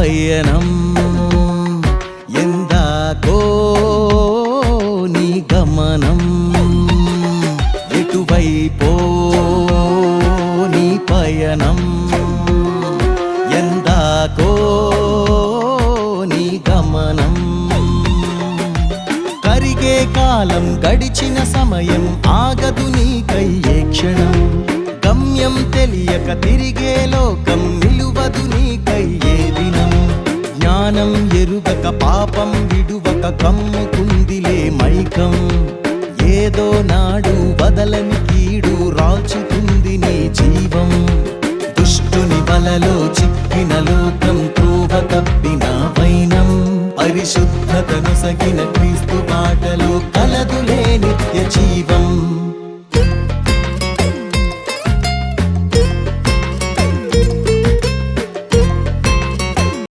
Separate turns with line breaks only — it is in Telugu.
పయనం ఎందాకో నీ గమనం ఎటువైపో నీ పయనం ఎందాకో నీ గమనం కరిగే కాలం గడిచిన సమయం ఆగదు నీకై ఏ క్షణం గమ్యం తెలియక తిరిగే లోకం నిలువదు నీకై ఏ దినం జ్ఞానం ఎరుగక పాపం విడువక కమ్ముకుందిలే మైకం ఏదో నాడు వదలని కీడు రాల్చుతుంది నీ జీవం దుష్టుని వలలో చిక్కి